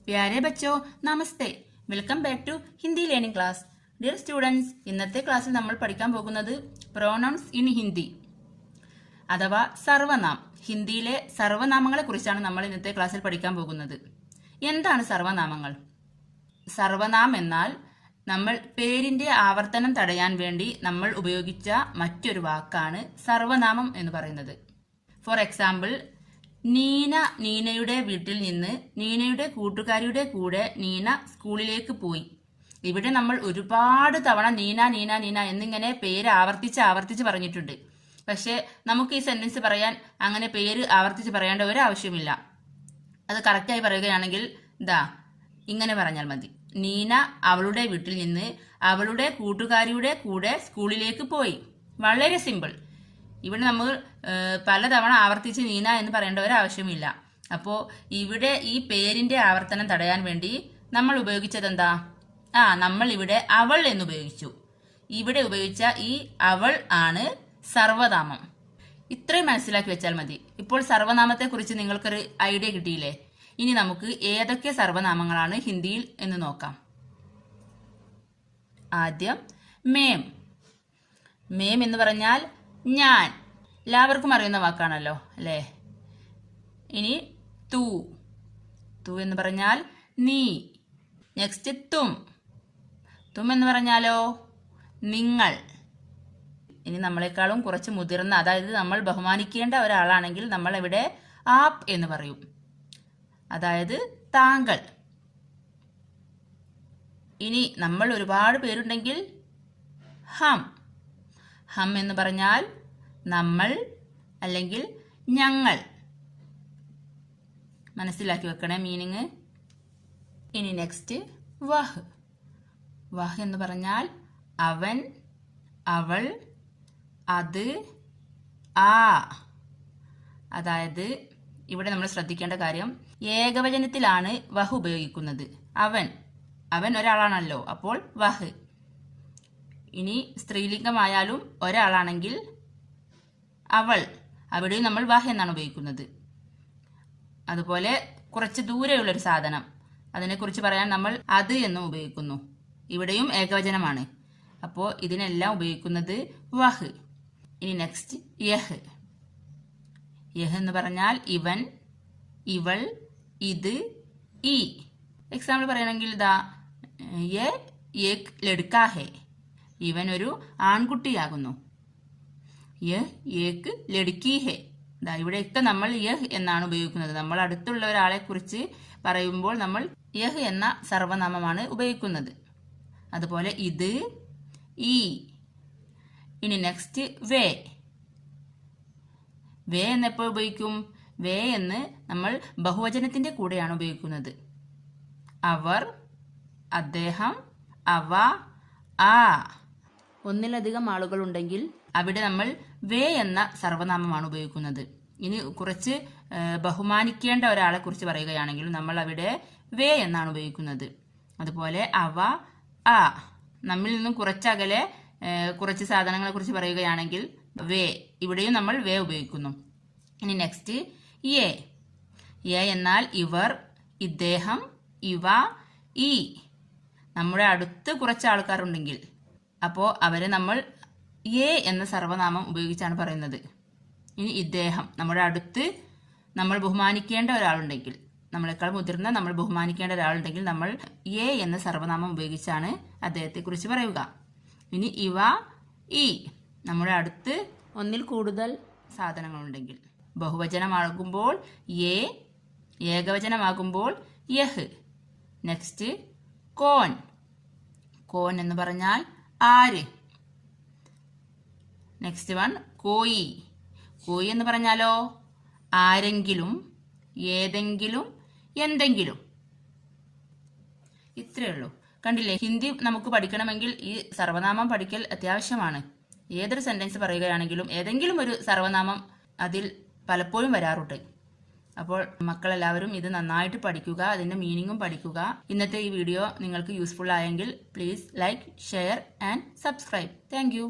प्यारे बच्चों नमस्ते welcome back to Hindi learning class. Dear students, ഇന്നത്തെ ക്ലാസ്സിൽ നമ്മൾ പഠിക്കാൻ പോകുന്നത് പ്രൊനൗൺസ് ഇൻ ഹിന്ദി അഥവാ സർവനാം. ഹിന്ദിയിലെ സർവനാമങ്ങളെ കുറിച്ചാണ് നമ്മൾ ഇന്നത്തെ ക്ലാസ്സിൽ പഠിക്കാൻ പോകുന്നത്. എന്താണ് സർവനാമങ്ങൾ? സർവനാം എന്നാൽ നമ്മൾ പേരിന്റെ ആവർത്തനം തടയാൻ വേണ്ടി നമ്മൾ ഉപയോഗിച്ച മറ്റൊരു വാക്കാണ് സർവനാമം എന്ന് പറയുന്നത്. ഫോർ എക്സാമ്പിൾ, നീന നീനയുടെ വീട്ടിൽ നിന്ന് നീനയുടെ കൂട്ടുകാരിയുടെ കൂടെ നീന സ്കൂളിലേക്ക് പോയി. ഇവിടെ നമ്മൾ ഒരുപാട് തവണ നീന നീന നീന എന്നിങ്ങനെ പേര് ആവർത്തിച്ച് പറഞ്ഞിട്ടുണ്ട്. പക്ഷെ നമുക്ക് ഈ സെന്റൻസ് പറയാൻ അങ്ങനെ പേര് ആവർത്തിച്ച് പറയേണ്ട ഒരാവശ്യമില്ല. അത് കറക്റ്റായി പറയുകയാണെങ്കിൽ ഇങ്ങനെ പറഞ്ഞാൽ മതി. നീന അവളുടെ വീട്ടിൽ നിന്ന് അവളുടെ കൂട്ടുകാരിയുടെ കൂടെ സ്കൂളിലേക്ക് പോയി. വളരെ സിമ്പിൾ. ഇവിടെ നമ്മൾ പലതവണ ആവർത്തിച്ച് നീന എന്ന് പറയേണ്ട ഒരാവശ്യമില്ല. അപ്പോൾ ഇവിടെ ഈ പേരിന്റെ ആവർത്തനം തടയാൻ വേണ്ടി നമ്മൾ ഉപയോഗിച്ചത് എന്താ? നമ്മൾ ഇവിടെ അവൾ എന്ന് ഉപയോഗിച്ചു. ഇവിടെ ഉപയോഗിച്ച ഈ അവൾ ആണ് സർവനാമം. ഇത്രയും മനസ്സിലാക്കി വെച്ചാൽ മതി. ഇപ്പോൾ സർവനാമത്തെ കുറിച്ച് നിങ്ങൾക്കൊരു ഐഡിയ കിട്ടിയില്ലേ? ഇനി നമുക്ക് ഏതൊക്കെ സർവനാമങ്ങളാണ് ഹിന്ദിയിൽ എന്ന് നോക്കാം. ആദ്യം മേം. മേം എന്ന് പറഞ്ഞാൽ ഞാൻ. എല്ലാവർക്കും അറിയുന്ന വാക്കാണല്ലോ അല്ലേ? ഇനി തൂ. തൂ എന്ന് പറഞ്ഞാൽ നീ. നെക്സ്റ്റ് തും. തും എന്ന് പറഞ്ഞാലോ നിങ്ങൾ. ഇനി നമ്മളെക്കാളും കുറച്ച് മുതിർന്ന, അതായത് നമ്മൾ ബഹുമാനിക്കേണ്ട ഒരാളാണെങ്കിൽ നമ്മൾ ഇവിടെ ആപ് എന്ന് പറയും, അതായത് താങ്കൾ. ഇനി നമ്മൾ ഒരുപാട് പേരുണ്ടെങ്കിൽ ഹം. ഹം എന്ന് പറഞ്ഞാൽ നമ്മൾ അല്ലെങ്കിൽ ഞങ്ങൾ. മനസ്സിലാക്കി വെക്കണേ മീനിങ്. ഇനി നെക്സ്റ്റ് വഹ്. വഹ് എന്ന് പറഞ്ഞാൽ അവൻ, അവൾ, അത്, ആ. അതായത് ഇവിടെ നമ്മൾ ശ്രദ്ധിക്കേണ്ട കാര്യം, ഏകവചനത്തിലാണ് വഹ് ഉപയോഗിക്കുന്നത്. അവൻ, അവൻ ഒരാളാണല്ലോ, അപ്പോൾ വഹ്. ഇനി സ്ത്രീലിംഗമായാലും ഒരാളാണെങ്കിൽ അവൾ, അവിടെയും നമ്മൾ വഹ് എന്നാണ് ഉപയോഗിക്കുന്നത്. അതുപോലെ കുറച്ച് ദൂരെയുള്ളൊരു സാധനം, അതിനെക്കുറിച്ച് പറയാൻ നമ്മൾ അത് എന്നും ഉപയോഗിക്കുന്നു. ഇവിടെയും ഏകവചനമാണ്. അപ്പോൾ ഇതിനെല്ലാം ഉപയോഗിക്കുന്നത് വഹ്. ഇനി നെക്സ്റ്റ് യഹ്. യഹ് എന്ന് പറഞ്ഞാൽ ഇവൻ, ഇവൾ, ഇത്, ഈ. എക്സാമ്പിൾ പറയുകയാണെങ്കിൽ യേ ഏക് ലഡ്കാ ഹേ. ഇവൻ ഒരു ആൺകുട്ടിയാകുന്നു. യഹ് ഏക് ലഡ്കി ഹേ. ഇവിടെയൊക്കെ നമ്മൾ യഹ് എന്നാണ് ഉപയോഗിക്കുന്നത്. നമ്മൾ അടുത്തുള്ള ഒരാളെ കുറിച്ച് പറയുമ്പോൾ നമ്മൾ യഹ് എന്ന സർവനാമമാണ് ഉപയോഗിക്കുന്നത്. അതുപോലെ ഇത്, ഈ. ഇനി നെക്സ്റ്റ് വേ. വേ എന്നെപ്പോൾ ഉപയോഗിക്കും? വേ എന്ന് നമ്മൾ ബഹുവചനത്തിന്റെ കൂടെയാണ് ഉപയോഗിക്കുന്നത്. അവർ, അദ്ദേഹം, അവ, ആ. ഒന്നിലധികം ആളുകൾ ഉണ്ടെങ്കിൽ അവിടെ നമ്മൾ വേ എന്ന സർവനാമമാണ് ഉപയോഗിക്കുന്നത്. ഇനി കുറച്ച് ബഹുമാനിക്കേണ്ട ഒരാളെ കുറിച്ച് പറയുകയാണെങ്കിൽ നമ്മൾ അവിടെ വേ എന്നാണ് ഉപയോഗിക്കുന്നത്. അതുപോലെ അവ, ആ. നമ്മിൽ നിന്നും കുറച്ചകലെ കുറച്ച് സാധനങ്ങളെ കുറിച്ച് പറയുകയാണെങ്കിൽ വേ, ഇവിടെയും നമ്മൾ വേ ഉപയോഗിക്കുന്നു. ഇനി നെക്സ്റ്റ് യേ. യേ എന്നാൽ ഇവർ, ഇദ്ദേഹം, ഇവ, ഈ. നമ്മുടെ അടുത്ത് കുറച്ച് ആൾക്കാരുണ്ടെങ്കിൽ അപ്പോൾ അവരെ നമ്മൾ യേ എന്ന സർവനാമം ഉപയോഗിച്ചാണ് പറയുന്നത്. ഇനി ഇദ്ദേഹം, നമ്മുടെ അടുത്ത് നമ്മൾ ബഹുമാനിക്കേണ്ട ഒരാളുണ്ടെങ്കിൽ, നമ്മളെക്കാൾ മുതിർന്ന നമ്മൾ ബഹുമാനിക്കേണ്ട ഒരാളുണ്ടെങ്കിൽ നമ്മൾ യേ എന്ന സർവനാമം ഉപയോഗിച്ചാണ് അദ്ദേഹത്തെ കുറിച്ച് പറയുക. ഇനി ഇവ, ഈ. നമ്മുടെ അടുത്ത് ഒന്നിൽ കൂടുതൽ സാധനങ്ങളുണ്ടെങ്കിൽ. ബഹുവചനമാകുമ്പോൾ യേ, ഏകവചനമാകുമ്പോൾ യഹ്. നെക്സ്റ്റ് കോൻ. കോൻ എന്ന് പറഞ്ഞാൽ ആര്. നെക്സ്റ്റ് വൺ കോയി. കോയി എന്ന് പറഞ്ഞാലോ ആരെങ്കിലും, ഏതെങ്കിലും, എന്തെങ്കിലും. ഇത്രയേ ഉള്ളൂ. കണ്ടില്ലേ? ഹിന്ദി നമുക്ക് പഠിക്കണമെങ്കിൽ ഈ സർവനാമം പഠിക്കൽ അത്യാവശ്യമാണ്. ഏതൊരു സെന്റൻസ് പറയുകയാണെങ്കിലും ഏതെങ്കിലും ഒരു സർവനാമം അതിൽ പലപ്പോഴും വരാറുണ്ട്. അപ്പോൾ മക്കളെല്ലാവരും ഇത് നന്നായിട്ട് പഠിക്കുക, അതിന്റെ മീനിങ്ങും പഠിക്കുക. ഇന്നത്തെ ഈ വീഡിയോ നിങ്ങൾക്ക് യൂസ്ഫുൾ ആയെങ്കിൽ please like, share and subscribe. Thank you.